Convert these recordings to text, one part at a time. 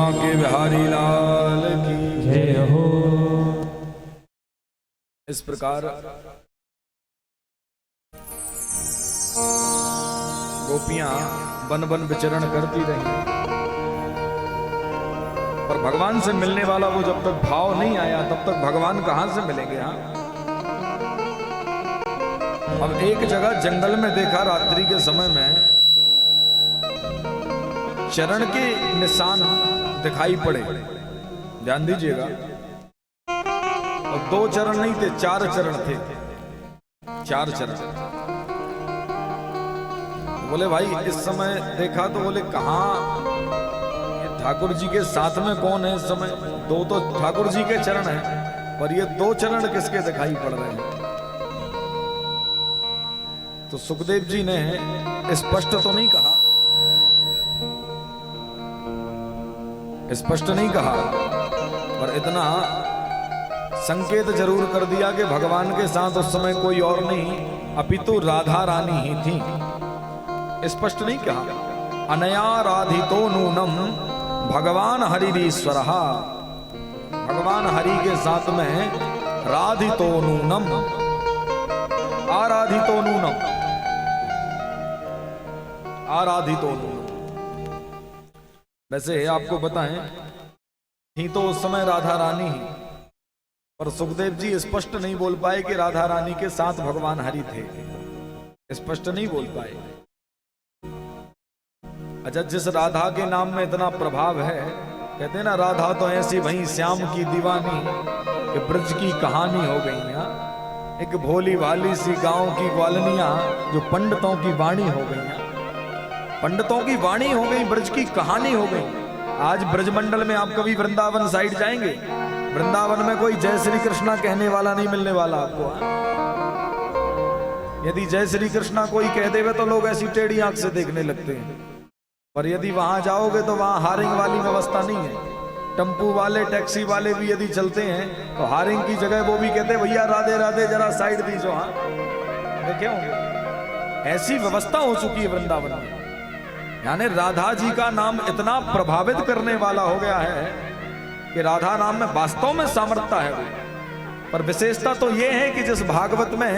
बांके बिहारी लाल की जय हो। इस प्रकार गोपियां बन बन विचरण करती रही, पर भगवान से मिलने वाला वो जब तक भाव नहीं आया तब तक भगवान कहां से मिलेंगे। हाँ, अब एक जगह जंगल में देखा, रात्रि के समय में चरण के निशान दिखाई पड़े, ध्यान दीजिएगा। और 2 चरण नहीं थे, 4 चरण थे, 4 चरण। बोले भाई इस समय देखा तो बोले कहां, ये ठाकुर जी के साथ में कौन है इस समय? 2 तो ठाकुर जी के चरण हैं, पर ये 2 चरण किसके दिखाई पड़ रहे हैं? तो सुखदेव जी ने स्पष्ट तो नहीं कहा, स्पष्ट नहीं कहा, पर इतना संकेत जरूर कर दिया कि भगवान के साथ उस समय कोई और नहीं अपितु राधा रानी ही थी। स्पष्ट नहीं कहा, अनया राधितो नूनम भगवान हरिरीश्वर, भगवान हरि के साथ में राधितो नूनम, आराधितो नूनम, आराधितो नूनम। वैसे आपको बताएं, थी तो उस समय राधा रानी ही, पर सुखदेव जी स्पष्ट नहीं बोल पाए कि राधा रानी के साथ भगवान हरि थे, स्पष्ट नहीं बोल पाए। अच्छा, जिस राधा के नाम में इतना प्रभाव है, कहते हैं ना राधा तो ऐसी वहीं श्याम की दीवानी कि ब्रज की कहानी हो गई। एक भोली भाली सी गांव की ग्वालनियां जो पंडितों की वाणी हो गई, पंडितों की वाणी हो गई, ब्रज की कहानी हो गई। आज ब्रजमंडल में आप कभी वृंदावन साइड जाएंगे, वृंदावन में कोई जय श्री कृष्णा कहने वाला नहीं मिलने वाला आपको। यदि जय श्री कृष्णा कोई कह देवे तो लोग ऐसी टेढ़ी आंख से देखने लगते हैं, पर यदि वहां जाओगे तो वहां हारिंग वाली व्यवस्था नहीं है। टेम्पू वाले, टैक्सी वाले भी यदि चलते हैं तो हारिंग की जगह वो भी कहते हैं भैया राधे राधे जरा साइड दीजो। हाँ, देखे होंगे, ऐसी व्यवस्था हो चुकी है वृंदावन में। यानी राधा जी का नाम इतना प्रभावित करने वाला हो गया है कि राधा नाम में वास्तव में सामर्थ्य है। पर विशेषता तो यह है कि जिस भागवत में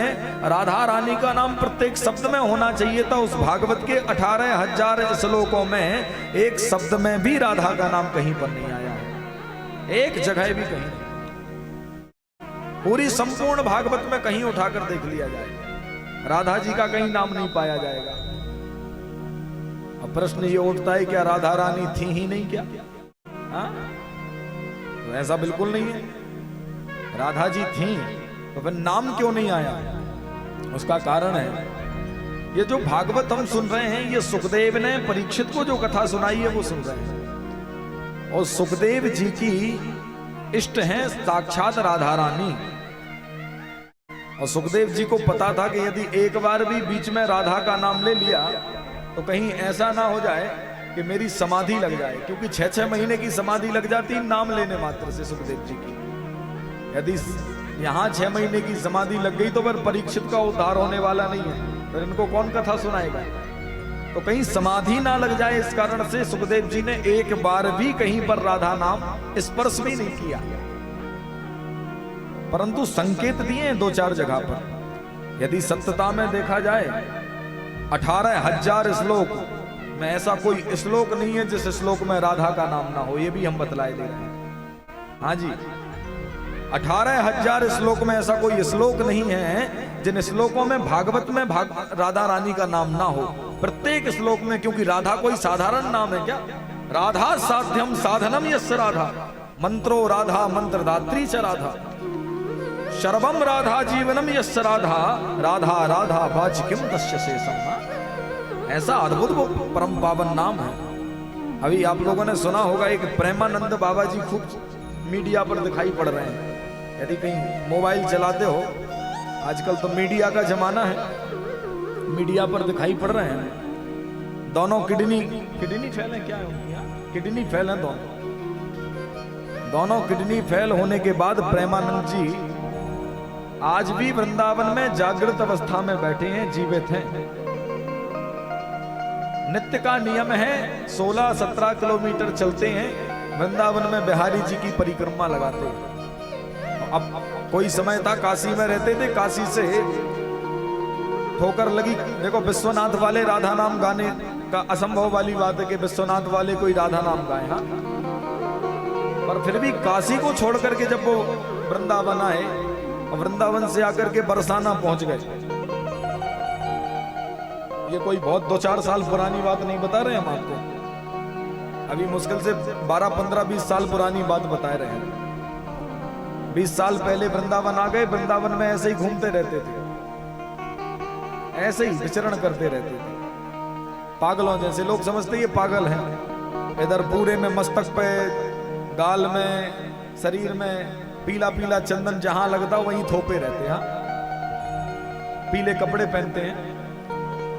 राधा रानी का नाम प्रत्येक शब्द में होना चाहिए था, उस भागवत के 18,000 श्लोकों में एक शब्द में भी राधा का नाम कहीं पर नहीं आया है, एक जगह भी कहीं नहीं। पूरी संपूर्ण भागवत में कहीं उठाकर देख लिया जाए, राधा जी का कहीं नाम नहीं पाया जाएगा। अब प्रश्न ये उठता है, क्या राधा रानी थी ही नहीं क्या? हाँ, तो ऐसा बिल्कुल नहीं है। राधा जी थी तो फिर नाम क्यों नहीं आया? उसका कारण है, ये जो भागवत हम सुन रहे हैं, ये सुखदेव ने परीक्षित को जो कथा सुनाई है वो सुन रहे हैं। और सुखदेव जी की इष्ट हैं साक्षात राधा रानी। और सुखदेव जी को पता था कि यदि एक बार भी बीच में राधा का नाम ले लिया तो कहीं ऐसा ना हो जाए कि मेरी समाधि लग जाए, क्योंकि 6-6 महीने की समाधि लग जाती नाम लेने मात्र से सुखदेव जी की। यदि यहां 6 महीने की समाधि लग गई तो फिर परीक्षित का उद्धार होने वाला नहीं है, फिर इनको कौन कथा सुनाएगा? तो कहीं समाधि ना लग जाए, इस कारण से सुखदेव जी ने एक बार भी कहीं पर राधा नाम स्पर्श भी नहीं किया, परंतु संकेत दिए 2-4 जगह पर। यदि सत्यता में देखा जाए 18,000 श्लोक में ऐसा कोई श्लोक नहीं है जिस श्लोक में राधा का नाम ना हो, ये भी हम बतलाए दे रहे हैं। हाँ जी, 18,000 श्लोक में ऐसा कोई श्लोक नहीं है जिन श्लोकों में भागवत में राधा रानी का नाम ना हो। प्रत्येक श्लोक में, क्योंकि राधा कोई साधारण नाम है क्या? राधा साध्यम साधनम यस्य राधा, मंत्रो राधा मंत्रदात्री च राधा, शर्वम राधा जीवनम यस्य राधा, राधा राधा वाचिकम तस्य शेषम। ऐसा अद्भुत वो परम पावन नाम है। अभी आप लोगों ने सुना होगा, एक प्रेमानंद बाबा जी खूब मीडिया पर दिखाई पड़ रहे हैं। यदि कहीं मोबाइल चलाते हो, आजकल तो मीडिया का जमाना है, मीडिया पर दिखाई पड़ रहे हैं। दोनों किडनी फेल है, क्या है उनकी? किडनी फेल है दोनों किडनी फेल होने के बाद प्रेमानंद जी आज भी वृंदावन में जागृत अवस्था में बैठे हैं, जीवित हैं। नित्य का नियम है 16-17 किलोमीटर चलते हैं, वृंदावन में बिहारी जी की परिक्रमा लगाते हैं। अब कोई समय था काशी में रहते थे, काशी से ठोकर लगी। देखो विश्वनाथ वाले राधा नाम गाने का असंभव वाली बात है कि विश्वनाथ वाले कोई राधा नाम गाए, हाँ, पर फिर भी काशी को छोड़ करके जब वो वृंदावन आए और वृंदावन से आकर के बरसाना पहुंच गए। ये कोई बहुत 2-4 साल पुरानी बात नहीं बता रहे हम आपको, अभी मुश्किल से 12, 15, 20 साल पुरानी बात बता रहे हैं। 20 साल पहले वृंदावन आ गए, वृंदावन में ऐसे ही घूमते रहते थे, ऐसे ही विचरण करते रहते थे पागलों जैसे। लोग समझते ये पागल हैं। इधर पूरे में मस्तक पे, गाल में, शरीर में पीला पीला चंदन जहां लगता वहीं थोपे रहते हैं, पीले कपड़े पहनते हैं,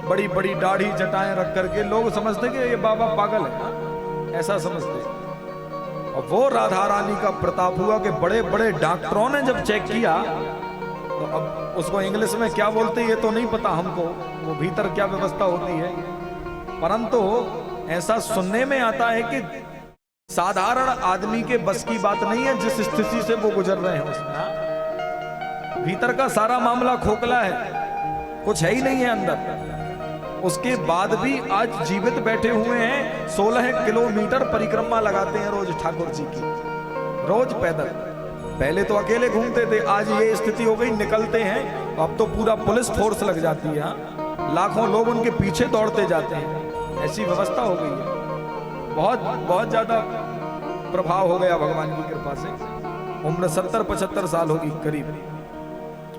बड़ी बड़ी दाढ़ी जटाएं रख करके। लोग समझते कि ये बाबा पागल है, हाँ? ऐसा समझते। और वो राधा रानी का प्रताप हुआ कि बड़े बड़े डॉक्टरों ने जब चेक किया, तो अब उसको इंग्लिश में क्या बोलते हैं ये तो नहीं पता हमको, वो भीतर क्या व्यवस्था होती है, परंतु ऐसा सुनने में आता है कि साधारण आदमी के बस की बात नहीं है जिस स्थिति से वो गुजर रहे हैं उसमें, हाँ? भीतर का सारा मामला खोखला है, कुछ है ही नहीं है अंदर। उसके बाद भी आज जीवित बैठे हुए हैं। 16 किलोमीटर परिक्रमा लगाते हैं रोज ठाकुर जी की, रोज पैदल। पहले तो अकेले घूमते थे, आज ये स्थिति हो गई निकलते हैं अब तो पूरा पुलिस फोर्स लग जाती है, लाखों लोग उनके पीछे दौड़ते जाते हैं, ऐसी व्यवस्था हो गई है। बहुत बहुत ज्यादा प्रभाव हो गया भगवान की कृपा से। उम्र 70-75 साल होगी करीब।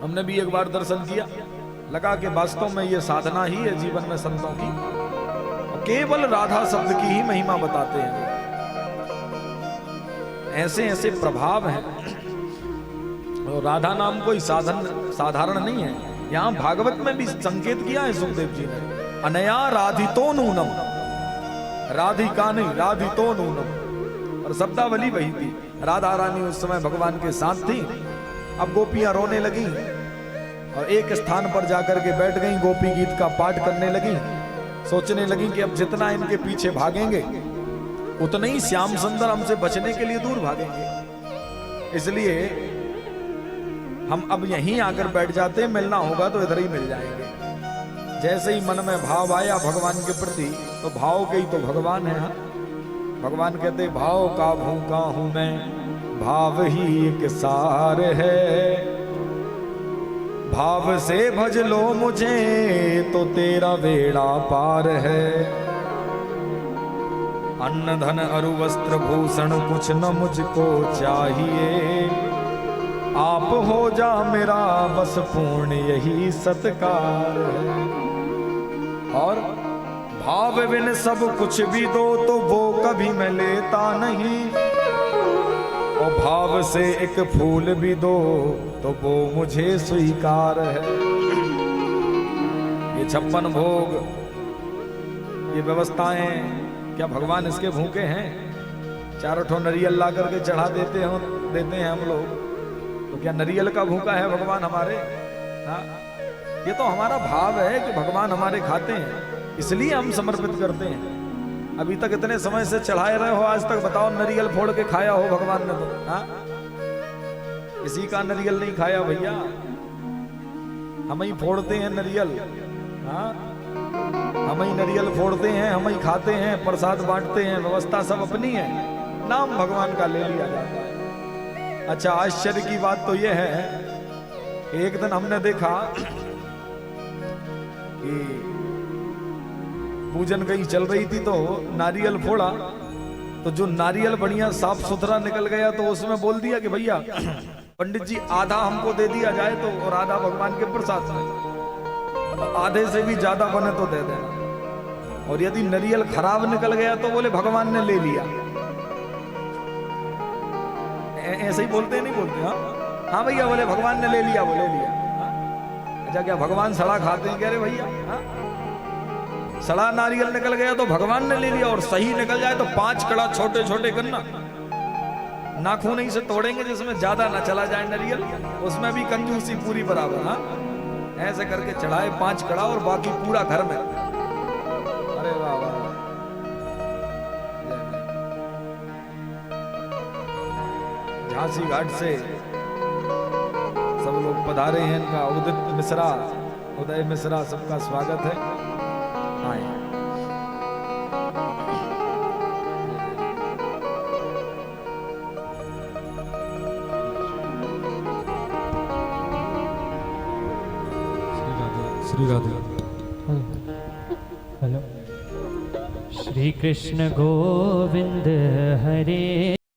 हमने भी एक बार दर्शन किया, लगा कि वास्तव में ये साधना ही है जीवन में संतों की, केवल राधा शब्द की ही महिमा बताते हैं। ऐसे ऐसे प्रभाव हैं। और राधा नाम कोई साधारण नहीं है। यहां भागवत में भी संकेत किया है सुखदेव जी ने, अनया राधितो नूनम, राधिका नहीं राधितो नूनम। और शब्दावली वही थी। राधा रानी उस समय भगवान के साथ थी। अब गोपियां रोने लगी और एक स्थान पर जाकर के बैठ गई, गोपी गीत का पाठ करने लगी। सोचने लगी कि अब जितना इनके पीछे भागेंगे उतने ही श्याम सुंदर हमसे बचने के लिए दूर भागेंगे, इसलिए हम अब यहीं आकर बैठ जाते, मिलना होगा तो इधर ही मिल जाएंगे। जैसे ही मन में भाव आया भगवान के प्रति, तो भाव के ही तो भगवान है। भगवान कहते भाव का भूखा हूं मैं, भाव ही एक सार है। भाव से भज लो मुझे तो तेरा बेड़ा पार है। अन्न धन अरु वस्त्र भूषण कुछ न मुझको चाहिए। आप हो जा मेरा बस पूर्ण यही सत्कार है। और भाव बिन सब कुछ भी दो तो वो कभी मैं लेता नहीं। और भाव से एक फूल भी दो तो वो मुझे स्वीकार है। ये 56 भोग, ये व्यवस्थाएं, क्या भगवान इसके भूखे हैं? 4 नरियल ला करके चढ़ा देते हैं हम लोग, तो क्या नरियल का भूखा है भगवान हमारे? हाँ, ये तो हमारा भाव है कि भगवान हमारे खाते हैं, इसलिए हम समर्पित करते हैं। अभी तक इतने समय से चढ़ाए रहे हो, आज तक बताओ नरियल फोड़ के खाया हो भगवान ने तो? हाँ, किसी का नरियल नहीं खाया भैया, हम ही फोड़ते हैं नरियल। हाँ, हम ही नरियल फोड़ते हैं, हम ही खाते हैं, प्रसाद बांटते हैं, व्यवस्था सब अपनी है, नाम भगवान का ले लिया जाता है। अच्छा, आश्चर्य की बात तो यह है, एक दिन हमने देखा कि पूजन कहीं चल रही थी तो नारियल फोड़ा, तो जो नारियल बढ़िया साफ सुथरा निकल गया तो उसमें बोल दिया कि भैया पंडित जी आधा हमको दे दिया जाए तो, और आधा भगवान के प्रसाद में, आधे से भी ज्यादा बने तो दे देना। और यदि नारियल खराब निकल गया तो बोले भगवान ने ले लिया। ऐसे ही बोलते नहीं बोलते? हाँ हाँ भैया, बोले भगवान ने ले लिया, वो ले लिया। अच्छा, क्या भगवान सड़ा खाते हैं? कह रहे भैया, हाँ, सड़ा नारियल निकल गया तो भगवान ने ले लिया, और सही निकल जाए तो 5 कड़ा छोटे छोटे करना, नाखून ही से तोड़ेंगे जिसमें ज्यादा ना चला जाए नारियल, उसमें भी कंजूसी पूरी बराबर। हाँ, ऐसे करके चढ़ाए 5 कड़ा और बाकी पूरा घर में। अरे वाह वाह, झांसी घाट से सब लोग पधारे हैं। इनका उदय मिश्रा सबका स्वागत है। आए श्री राधे। हेलो। श्री कृष्ण गोविंद हरे